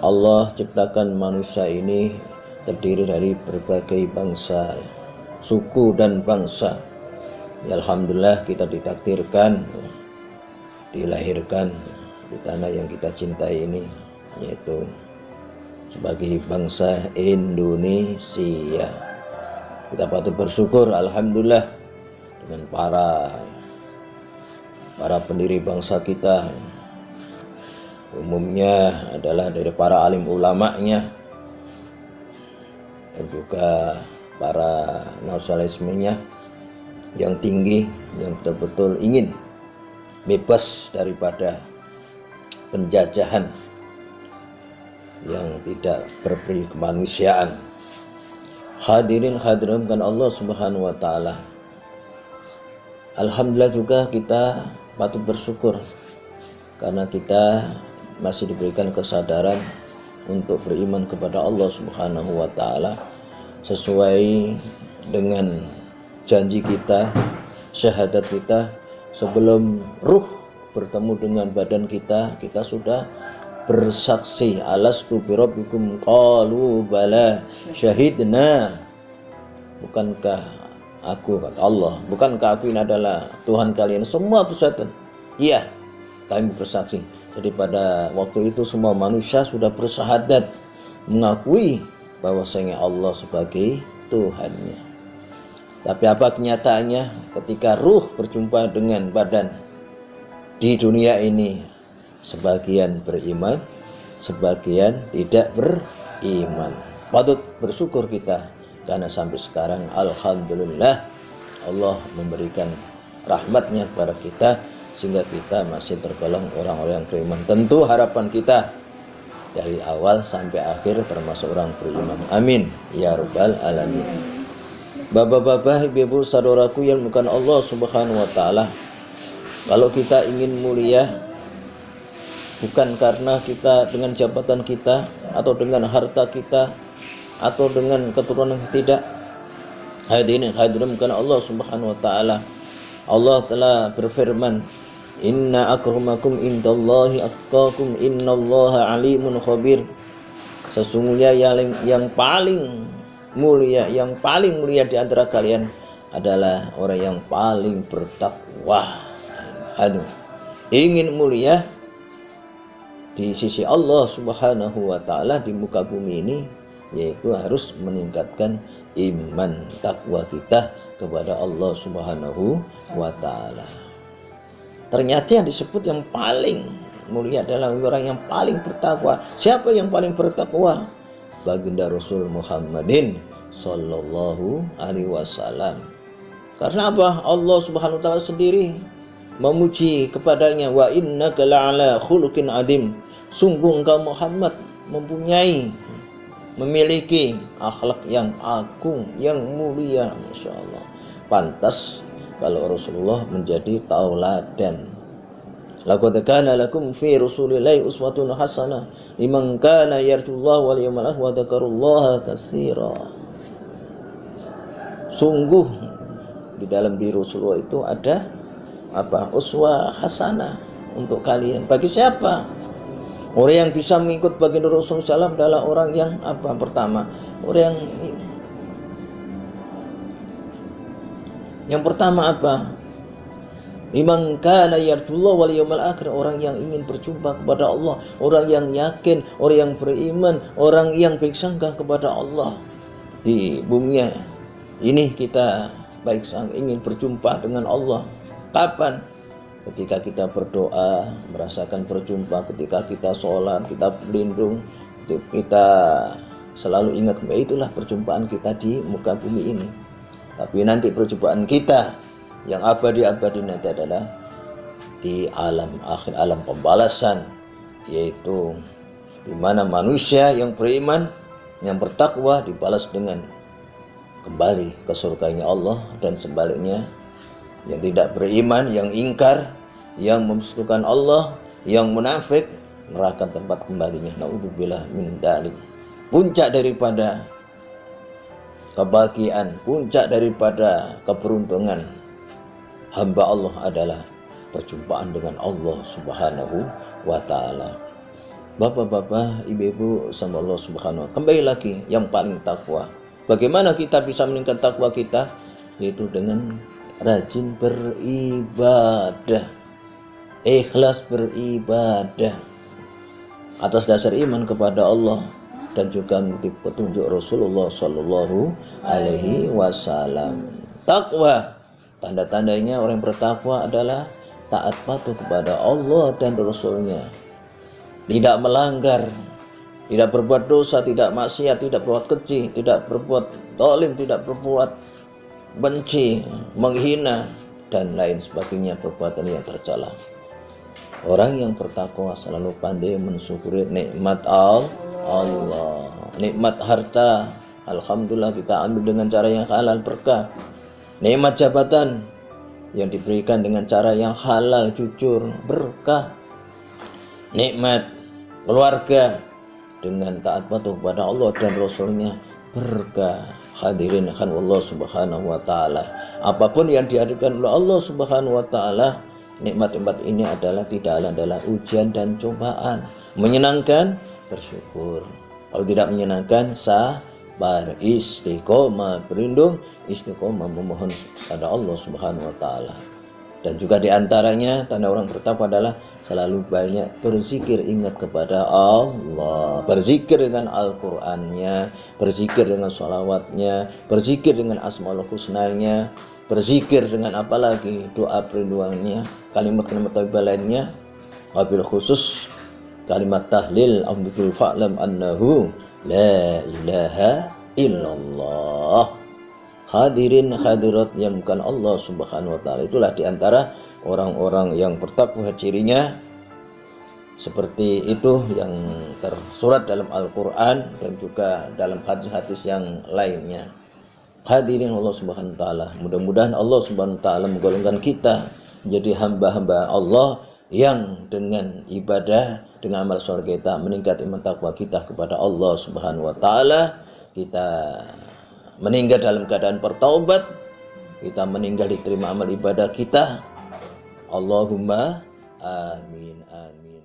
Allah ciptakan manusia ini terdiri dari berbagai bangsa, suku dan bangsa. Ya, alhamdulillah kita ditakdirkan dilahirkan di tanah yang kita cintai ini, yaitu sebagai bangsa Indonesia. Kita patut bersyukur alhamdulillah dengan para pendiri bangsa kita, umumnya adalah dari para alim ulamanya dan juga para nasionalismenya yang tinggi, yang betul-betul ingin bebas daripada penjajahan yang tidak berperi kemanusiaan. Hadirin hadirin kan Allah Subhanahu wa taala. Alhamdulillah juga kita patut bersyukur karena kita masih diberikan kesadaran untuk beriman kepada Allah Subhanahu wa taala sesuai dengan janji kita, syahadat kita. Sebelum ruh bertemu dengan badan kita, kita sudah bersaksi, alastu birabbikum qalu bala syahidna. Bukankah aku, kata Allah, bukankah aku ini adalah Tuhan kalian semua bersaksi? Iya, kami bersaksi. Jadi pada waktu itu semua manusia sudah bersyahadat mengakui bahwasanya Allah sebagai Tuhannya. Tapi apa kenyataannya ketika ruh berjumpa dengan badan di dunia ini? Sebagian beriman, sebagian tidak beriman. Patut bersyukur kita karena sampai sekarang alhamdulillah Allah memberikan rahmatnya kepada kita sehingga kita masih tergolong orang-orang yang beriman. Tentu harapan kita dari awal sampai akhir termasuk orang beriman. Amin ya rabbal alamin. Bapak-bapak, ibu-ibu, saudaraku yang bukan Allah Subhanahu wa taala, kalau kita ingin mulia bukan karena kita dengan jabatan kita atau dengan harta kita atau dengan keturunan, tidak. Hadirin bukan Allah Subhanahu wa taala. Allah telah berfirman, "Inna akramakum indallahi atqakum, innallaha alimun khabir." Sesungguhnya yang paling mulia di antara kalian adalah orang yang paling bertakwa. Aduh, ingin mulia di sisi Allah Subhanahu wa taala di muka bumi ini, yaitu harus meningkatkan iman takwa kita kepada Allah Subhanahu wa taala. Ternyata yang disebut yang paling mulia adalah orang yang paling bertakwa. Siapa yang paling bertakwa? Baginda Rasul Muhammadin sallallahu alaihi wasallam. Karena apa? Allah Subhanahu wa taala sendiri memuji kepadanya, wa innaka la'ala khuluqin adim. Sungguh engkau Muhammad memiliki akhlak yang agung, yang mulia, masyaallah. Pantas kalau Rasulullah menjadi tauladan. Laqad kana lakum fi Rasulillahi uswatun hasanah liman kana yarjullaha wal yawmal akhir wa dzakarullaha katsira. Sungguh di dalam diri Rasulullah itu ada apa? Uswah hasanah untuk kalian. Bagi siapa? Orang yang bisa mengikut baginda Rasulullah SAW adalah orang yang apa? Pertama, orang yang pertama apa? Liman kana yarjullaha wal yawmal akhir, orang yang ingin berjumpa kepada Allah, orang yang yakin, orang yang beriman, orang yang baik sangka kepada Allah. Di bumi ini kita baik sangka ingin berjumpa dengan Allah. Kapan? Ketika kita berdoa, merasakan berjumpa, ketika kita sholat, kita berlindung, kita selalu ingat, itulah perjumpaan kita di muka bumi ini. Tapi nanti perjumpaan kita yang abadi-abadi nanti adalah di alam akhir, alam pembalasan, yaitu di mana manusia yang beriman, yang bertakwa dibalas dengan kembali ke surganya Allah, dan sebaliknya yang tidak beriman, yang ingkar, yang memusuhkan Allah, yang munafik, neraka tempat kembalinya. Naudzubillah min dzalik. Puncak daripada kebahagiaan, puncak daripada keberuntungan hamba Allah adalah perjumpaan dengan Allah Subhanahu wa taala. Bapak-bapak, ibu-ibu sama Allah Subhanahu wa taala. Kembali lagi yang paling takwa. Bagaimana kita bisa meningkat takwa kita? Yaitu dengan rajin beribadah, ikhlas beribadah atas dasar iman kepada Allah dan juga mengikuti petunjuk Rasulullah Shallallahu Alaihi Wasallam. Takwa, tanda-tandanya orang yang bertakwa adalah taat patuh kepada Allah dan Rasulnya, tidak melanggar, tidak berbuat dosa, tidak maksiat, tidak berbuat keji, tidak berbuat zalim, tidak berbuat benci, menghina, dan lain sebagainya perbuatan yang tercela. Orang yang bertakwa selalu pandai mensyukuri nikmat Allah. Nikmat harta, alhamdulillah kita ambil dengan cara yang halal, berkah. Nikmat jabatan yang diberikan dengan cara yang halal, jujur, berkah. Nikmat keluarga dengan taat patuh kepada Allah dan Rasulnya, berkah. Hadirin kan Allah Subhanahu wa taala. Apapun yang dihadirkan oleh Allah Subhanahu wa taala, nikmat-nikmat ini tidak adalah ujian dan cobaan. Menyenangkan, bersyukur. Kalau tidak menyenangkan, sabar, istiqomah, berlindung, istiqomah memohon kepada Allah Subhanahu wa taala. Dan juga diantaranya tanda orang bertakwa adalah selalu banyak berzikir, ingat kepada Allah, berzikir dengan Al-Qur'annya, berzikir dengan sholawatnya, berzikir dengan asmaul husnanya, berzikir dengan apa lagi, doa perlindungannya, kalimat-kalimat tauhid lainnya, wabil khusus kalimat tahlil amdul fa'lam annahu la ilaha illallah. Hadirin hadirat yang bukan Allah Subhanahu wa taala, itulah diantara orang-orang yang bertakwa, cirinya seperti itu yang tersurat dalam Al-Qur'an dan juga dalam hadis-hadis yang lainnya. Hadirin Allah Subhanahu wa taala, mudah-mudahan Allah Subhanahu wa taala menggolongkan kita menjadi hamba-hamba Allah yang dengan ibadah, dengan amal soleh kita meningkat iman takwa kita kepada Allah Subhanahu wa taala. Kita meninggal dalam keadaan bertaubat, kita meninggal diterima amal ibadah kita. Allahumma amin amin.